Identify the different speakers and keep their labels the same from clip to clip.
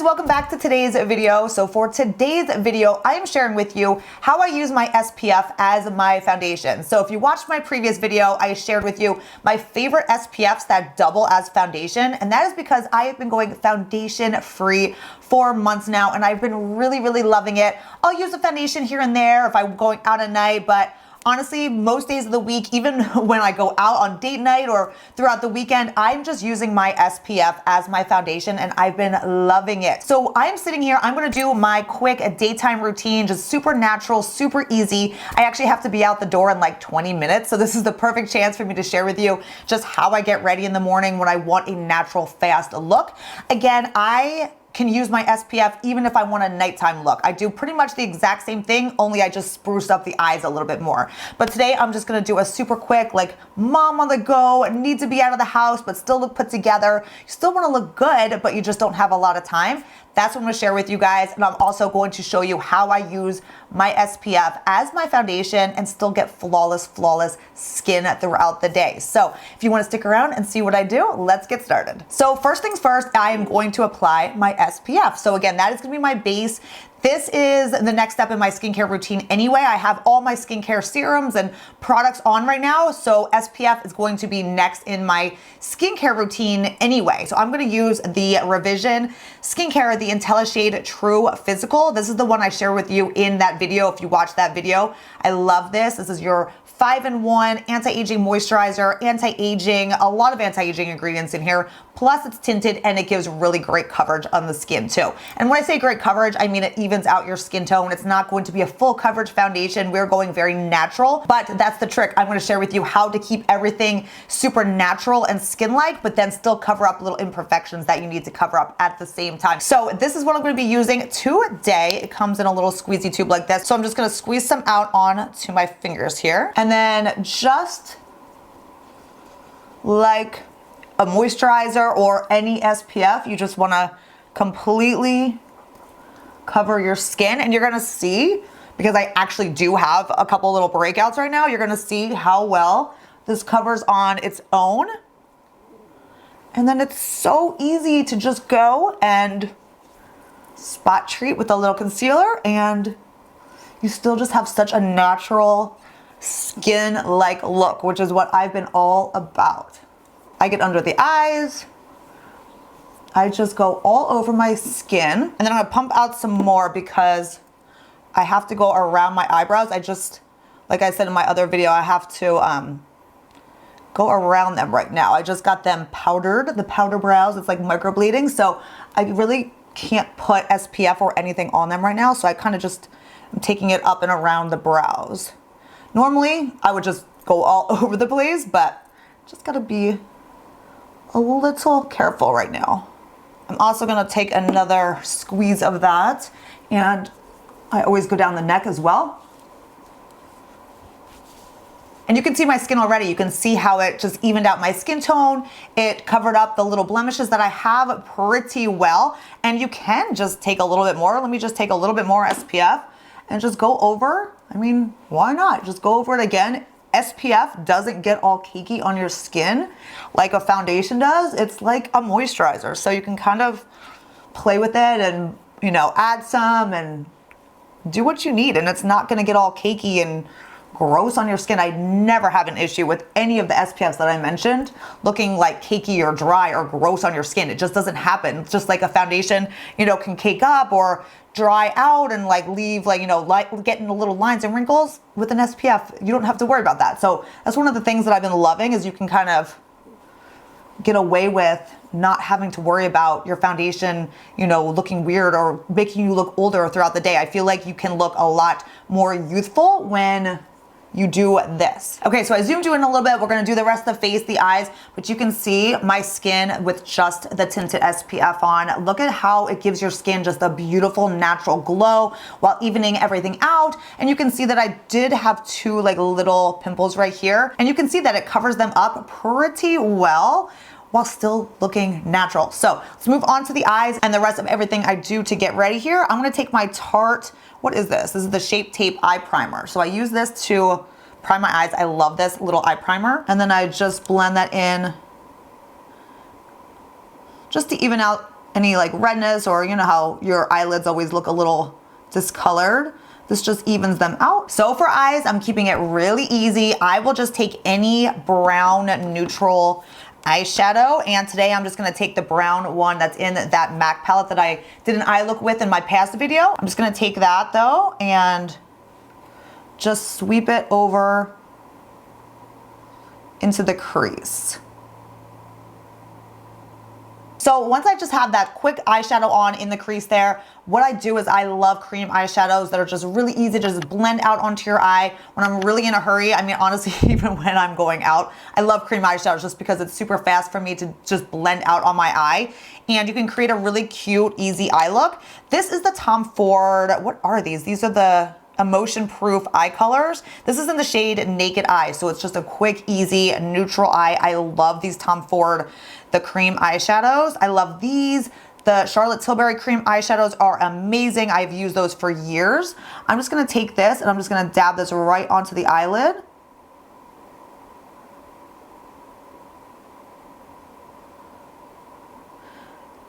Speaker 1: welcome back to today's video. So for today's video, I am sharing with you how I use my SPF as my foundation. So if you watched my previous video, I shared with you my favorite SPFs that double as foundation. And that is because I have been going foundation free for months now, and I've been really loving it. I'll use a foundation here and there if I'm going out at night, but honestly, most days of the week, even when I go out on date night or throughout the weekend, I'm just using my SPF as my foundation and I've been loving it. So I'm sitting here, I'm gonna do my quick daytime routine, just super natural, super easy. I actually have to be out the door in like 20 minutes. So this is the perfect chance for me to share with you just how I get ready in the morning when I want a natural, fast look. Again, I can use my SPF even if I want a nighttime look. I do pretty much the exact same thing, only I just spruce up the eyes a little bit more. But today I'm just gonna do a super quick, like mom on the go, need to be out of the house, but still look put together. You still wanna look good, but you just don't have a lot of time. That's what I'm gonna share with you guys. And I'm also going to show you how I use my SPF as my foundation and still get flawless skin throughout the day. So if you wanna stick around and see what I do, let's get started. So first things first, I am going to apply my SPF. So again, that is gonna be my base. This is the next step in my skincare routine anyway. I have all my skincare serums and products on right now, so SPF is going to be next in my skincare routine anyway. So I'm gonna use the Revision Skincare, the IntelliShade True Physical. This is the one I shared with you in that video. If you watched that video, I love this. This is your 5-in-1 anti-aging moisturizer, anti-aging, a lot of anti-aging ingredients in here. Plus it's tinted and it gives really great coverage on the skin too. And when I say great coverage, I mean it evens out your skin tone. It's not going to be a full coverage foundation. We're going very natural, but that's the trick. I'm going to share with you how to keep everything super natural and skin-like, but then still cover up little imperfections that you need to cover up at the same time. So this is what I'm going to be using today. It comes in a little squeezy tube like this. So I'm just going to squeeze some out onto my fingers here. And then just like a moisturizer or any SPF, you just want to completely cover your skin. And you're going to see, because I actually do have a couple little breakouts right now, you're going to see how well this covers on its own. And then it's so easy to just go and spot treat with a little concealer, and you still just have such a natural skin-like look, which is what I've been all about. I get under the eyes. I just go all over my skin, and then I'm gonna pump out some more because I have to go around my eyebrows. Like I said in my other video, I have to go around them right now. I just got them powdered, the powder brows. It's like microbleeding, so I really can't put SPF or anything on them right now. So I kind of just am taking it up and around the brows. Normally, I would just go all over the place, but just gotta be a little careful right now. I'm also gonna take another squeeze of that, and I always go down the neck as well. And you can see my skin already. You can see how it just evened out my skin tone. It covered up the little blemishes that I have pretty well. And you can just take a little bit more. Let me just take a little bit more SPF and just go over. I mean, why not? Just go over it again. SPF doesn't get all cakey on your skin like a foundation does. It's like a moisturizer. So you can kind of play with it and, you know, add some and do what you need. And it's not gonna get all cakey and gross on your skin. I never have an issue with any of the SPFs that I mentioned looking like cakey or dry or gross on your skin. It just doesn't happen. It's just like a foundation, you know, can cake up or dry out and like leave, like, you know, like getting little lines and wrinkles. With an SPF, you don't have to worry about that. So that's one of the things that I've been loving, is you can kind of get away with not having to worry about your foundation, you know, looking weird or making you look older throughout the day. I feel like you can look a lot more youthful when you do this. Okay, so I zoomed you in a little bit. We're gonna do the rest of the face, the eyes, but you can see my skin with just the tinted SPF on. Look at how it gives your skin just a beautiful natural glow while evening everything out. And you can see that I did have two like little pimples right here. And you can see that it covers them up pretty well while still looking natural. So let's move on to the eyes and the rest of everything I do to get ready here. I'm gonna take my Tarte, what is this? This is the Shape Tape Eye Primer. So I use this to prime my eyes. I love this little eye primer. And then I just blend that in just to even out any like redness, or you know how your eyelids always look a little discolored. This just evens them out. So for eyes, I'm keeping it really easy. I will just take any brown neutral eyeshadow, and today I'm just gonna take the brown one that's in that MAC palette that I did an eye look with in my past video. I'm just gonna take that though and just sweep it over into the crease. So once I just have that quick eyeshadow on in the crease there, what I do is I love cream eyeshadows that are just really easy to just blend out onto your eye when I'm really in a hurry. I mean, honestly, even when I'm going out, I love cream eyeshadows just because it's super fast for me to just blend out on my eye. And you can create a really cute, easy eye look. This is the Tom Ford, what are these? These are the Emotion Proof eye colors. This is in the shade Naked Eye, so it's just a quick, easy, neutral eye. I love these Tom Ford, the cream eyeshadows. I love these. The Charlotte Tilbury cream eyeshadows are amazing. I've used those for years. I'm just gonna take this and I'm just gonna dab this right onto the eyelid.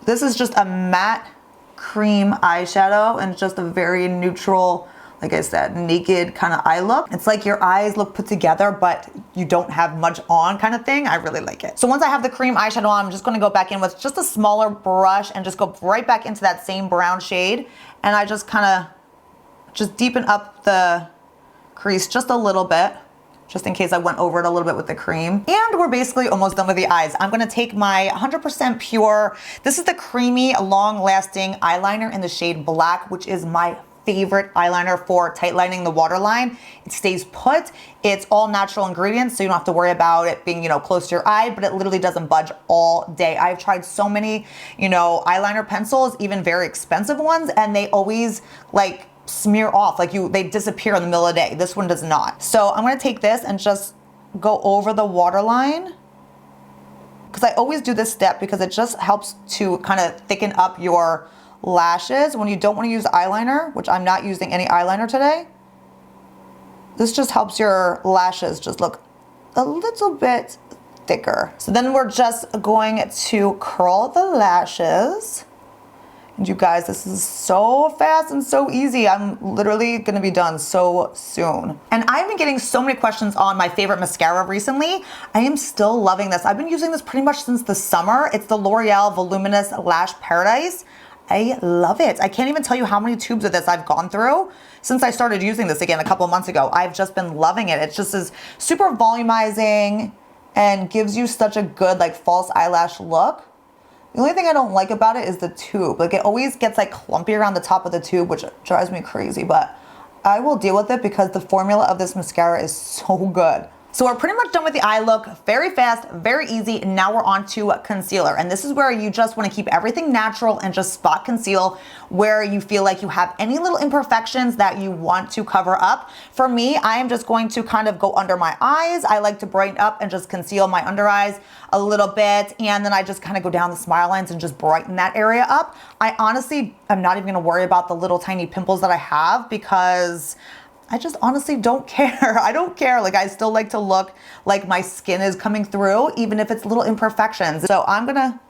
Speaker 1: This is just a matte cream eyeshadow and just a very neutral, like I said, naked kind of eye look. It's like your eyes look put together, but you don't have much on kind of thing. I really like it. So once I have the cream eyeshadow on, I'm just gonna go back in with just a smaller brush and just go right back into that same brown shade. And I just kind of just deepen up the crease just a little bit, just in case I went over it a little bit with the cream. And we're basically almost done with the eyes. I'm gonna take my 100% pure, this is the creamy, long-lasting eyeliner in the shade Black, which is my favorite eyeliner for tight lining the waterline. It stays put. It's all natural ingredients, so you don't have to worry about it being, you know, close to your eye, but it literally doesn't budge all day. I've tried so many, you know, eyeliner pencils, even very expensive ones, and they always like smear off, like they disappear in the middle of the day. This one does not. So I'm gonna take this and just go over the waterline, because I always do this step because it just helps to kind of thicken up your lashes when you don't want to use eyeliner, which I'm not using any eyeliner today. This just helps your lashes just look a little bit thicker. So then we're just going to curl the lashes. And you guys, this is so fast and so easy. I'm literally gonna be done so soon. And I've been getting so many questions on my favorite mascara recently. I am still loving this. I've been using this pretty much since the summer. It's the L'Oreal Voluminous Lash Paradise. I love it. I can't even tell you how many tubes of this I've gone through since I started using this again a couple months ago. I've just been loving it. It just is super volumizing and gives you such a good like false eyelash look. The only thing I don't like about it is the tube. Like it always gets like clumpy around the top of the tube, which drives me crazy, but I will deal with it because the formula of this mascara is so good. So we're pretty much done with the eye look. Very fast, very easy. And now we're on to concealer. And this is where you just want to keep everything natural and just spot conceal where you feel like you have any little imperfections that you want to cover up. For me, I am just going to kind of go under my eyes. I like to brighten up and just conceal my under eyes a little bit. And then I just kind of go down the smile lines and just brighten that area up. I honestly am not even going to worry about the little tiny pimples that I have because I just honestly don't care. I don't care. Like I still like to look like my skin is coming through, even if it's little imperfections. So I'm gonna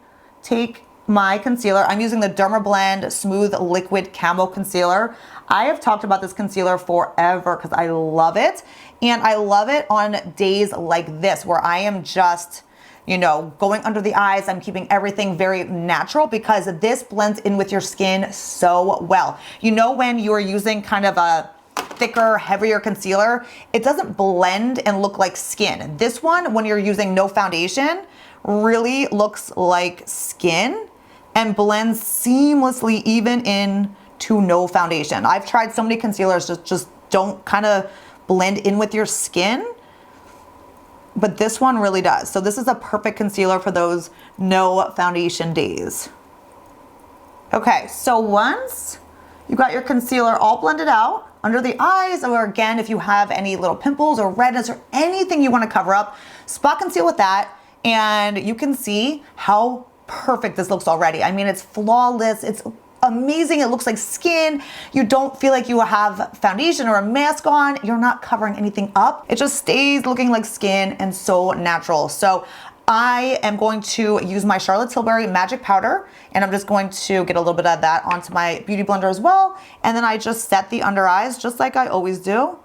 Speaker 1: take my concealer. I'm using the Dermablend Smooth Liquid Camo Concealer. I have talked about this concealer forever because I love it. And I love it on days like this where I am just, you know, going under the eyes. I'm keeping everything very natural because this blends in with your skin so well. You know, when you're using kind of a thicker, heavier concealer, it doesn't blend and look like skin. This one, when you're using no foundation, really looks like skin and blends seamlessly even into no foundation. I've tried so many concealers that just don't kind of blend in with your skin, but this one really does. So this is a perfect concealer for those no foundation days. Okay, so once you got your concealer all blended out under the eyes, or again, if you have any little pimples or redness or anything you want to cover up, spot conceal with that, and you can see how perfect this looks already. I mean, it's flawless. It's amazing. It looks like skin. You don't feel like you have foundation or a mask on. You're not covering anything up. It just stays looking like skin and so natural. So I am going to use my Charlotte Tilbury Magic Powder, and I'm just going to get a little bit of that onto my beauty blender as well. And then I just set the under eyes just like I always do.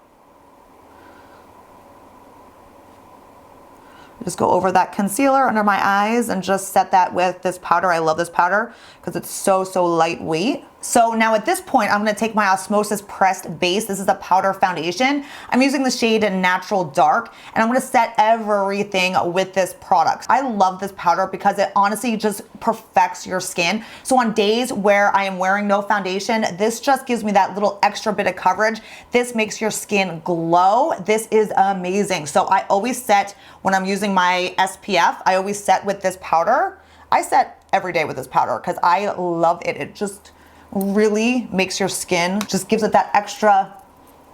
Speaker 1: Just go over that concealer under my eyes and just set that with this powder. I love this powder because it's so lightweight. So now at this point, I'm gonna take my Osmosis Pressed Base. This is a powder foundation. I'm using the shade Natural Dark, and I'm gonna set everything with this product. I love this powder because it honestly just perfects your skin. So on days where I am wearing no foundation, this just gives me that little extra bit of coverage. This makes your skin glow. This is amazing. So I always set, when I'm using my SPF, I always set with this powder. I set every day with this powder because I love it. It just really makes your skin, just gives it that extra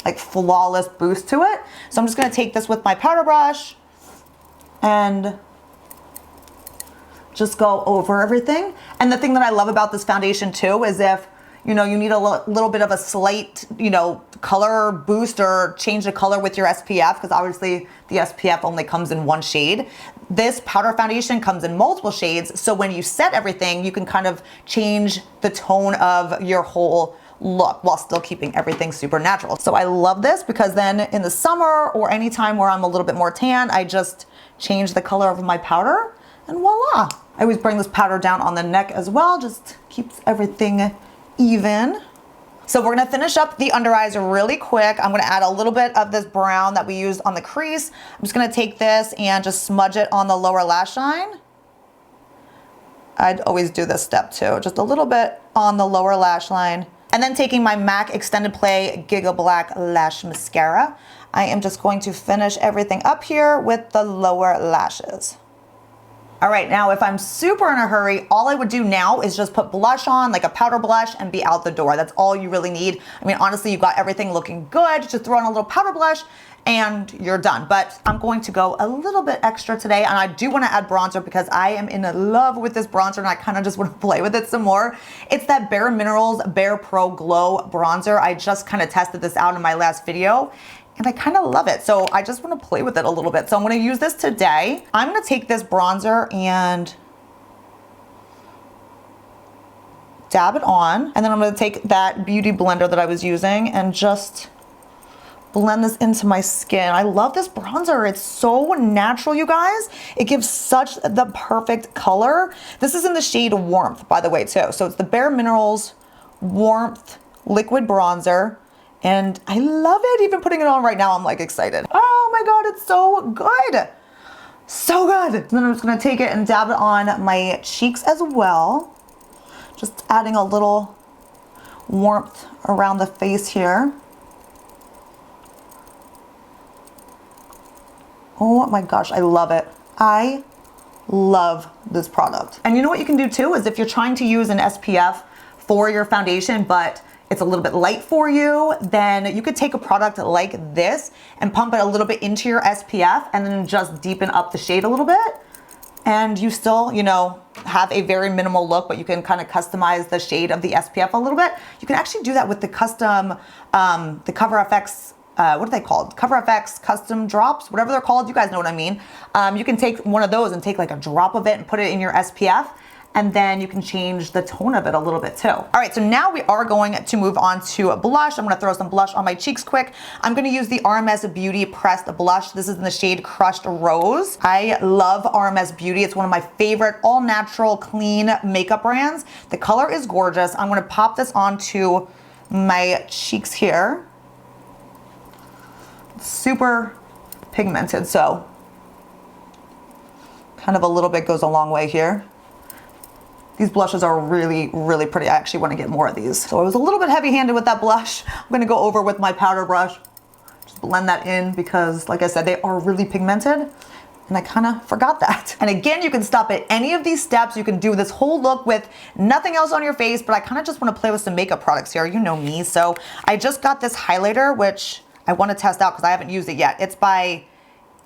Speaker 1: like flawless boost to it. So I'm just gonna take this with my powder brush and just go over everything. And the thing that I love about this foundation too is if you know you need a little bit of a slight, you know, color boost or change the color with your SPF, because obviously the SPF only comes in one shade. This powder foundation comes in multiple shades, so when you set everything, you can kind of change the tone of your whole look while still keeping everything super natural. So I love this because then in the summer or any time where I'm a little bit more tan, I just change the color of my powder and voila. I always bring this powder down on the neck as well, just keeps everything even. So we're gonna finish up the under eyes really quick. I'm gonna add a little bit of this brown that we used on the crease. I'm just gonna take this and just smudge it on the lower lash line. I'd always do this step too, just a little bit on the lower lash line. And then taking my MAC Extended Play Giga Black Lash Mascara, I am just going to finish everything up here with the lower lashes. All right, now if I'm super in a hurry, all I would do now is just put blush on, like a powder blush, and be out the door. That's all you really need. I mean, honestly, you've got everything looking good. Just throw on a little powder blush and you're done. But I'm going to go a little bit extra today, and I do want to add bronzer because I am in love with this bronzer and I kind of just want to play with it some more. It's that BareMinerals Bare Pro Glow bronzer. I just kind of tested this out in my last video, and I kind of love it. So I just want to play with it a little bit. So I'm going to use this today. I'm going to take this bronzer and dab it on. And then I'm going to take that beauty blender that I was using and just blend this into my skin. I love this bronzer. It's so natural, you guys. It gives such the perfect color. This is in the shade Warmth, by the way, too. So it's the BareMinerals Warmth Liquid Bronzer. And I love it. Even putting it on right now, I'm like excited. Oh my God, it's so good. So good. And then I'm just gonna take it and dab it on my cheeks as well. Just adding a little warmth around the face here. Oh my gosh, I love it. I love this product. And you know what you can do too is if you're trying to use an SPF for your foundation, but it's a little bit light for you, then you could take a product like this and pump it a little bit into your SPF and then just deepen up the shade a little bit. And you still, you know, have a very minimal look, but you can kind of customize the shade of the SPF a little bit. You can actually do that with the custom, the Cover FX, what are they called? Cover FX custom drops, whatever they're called. You guys know what I mean. You can take one of those and take like a drop of it and put it in your SPF. And then you can change the tone of it a little bit too. All right, so now we are going to move on to blush. I'm gonna throw some blush on my cheeks quick. I'm gonna use the RMS Beauty Pressed Blush. This is in the shade Crushed Rose. I love RMS Beauty. It's one of my favorite all natural clean makeup brands. The color is gorgeous. I'm gonna pop this onto my cheeks here. Super pigmented, so kind of a little bit goes a long way here. These blushes are really, really pretty. I actually want to get more of these. So I was a little bit heavy-handed with that blush. I'm going to go over with my powder brush. Just blend that in because, like I said, they are really pigmented. And I kind of forgot that. And again, you can stop at any of these steps. You can do this whole look with nothing else on your face, but I kind of just want to play with some makeup products here. You know me. So I just got this highlighter, which I want to test out because I haven't used it yet. It's by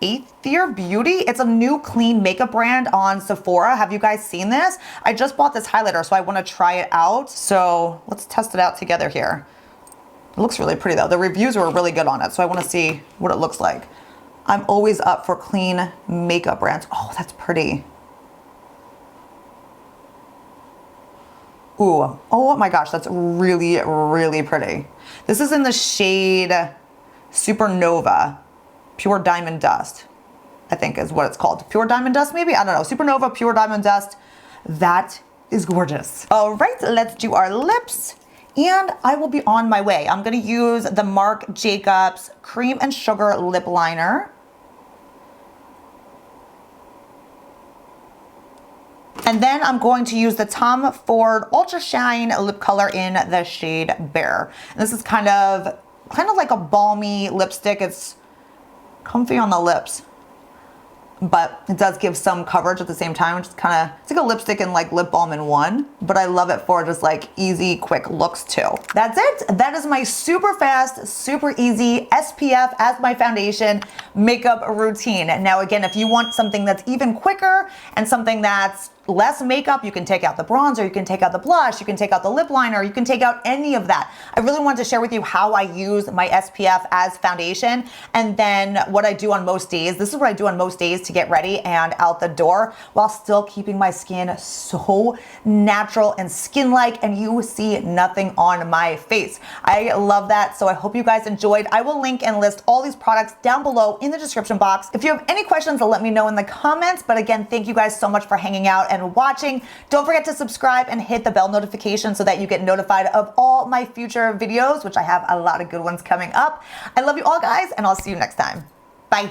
Speaker 1: Aether Beauty. It's a new clean makeup brand on Sephora. Have you guys seen this? I just bought this highlighter, so I want to try it out. So let's test it out together here. It looks really pretty though. The reviews were really good on it, so I want to see what it looks like. I'm always up for clean makeup brands. Oh, that's pretty. Ooh, oh my gosh, that's really, really pretty. This is in the shade Supernova, Pure Diamond Dust, I think is what it's called. Pure Diamond Dust, maybe? I don't know. Supernova, Pure Diamond Dust. That is gorgeous. All right, let's do our lips. And I will be on my way. I'm gonna use the Marc Jacobs Cream and Sugar Lip Liner. And then I'm going to use the Tom Ford Ultra Shine lip color in the shade Bare. And this is kind of like a balmy lipstick. It's comfy on the lips, but it does give some coverage at the same time, which is kind of, it's like a lipstick and like lip balm in one, but I love it for just like easy, quick looks too. That's it. That is my super fast, super easy SPF as my foundation makeup routine. Now again, if you want something that's even quicker and something that's less makeup, you can take out the bronzer, you can take out the blush, you can take out the lip liner, you can take out any of that. I really wanted to share with you how I use my SPF as foundation, and then what I do on most days. This is what I do on most days to get ready and out the door while still keeping my skin so natural and skin-like, and you see nothing on my face. I love that, so I hope you guys enjoyed. I will link and list all these products down below in the description box. If you have any questions, let me know in the comments, but again, thank you guys so much for hanging out and watching. Don't forget to subscribe and hit the bell notification so that you get notified of all my future videos, which I have a lot of good ones coming up. I love you all, guys, and I'll see you next time. Bye.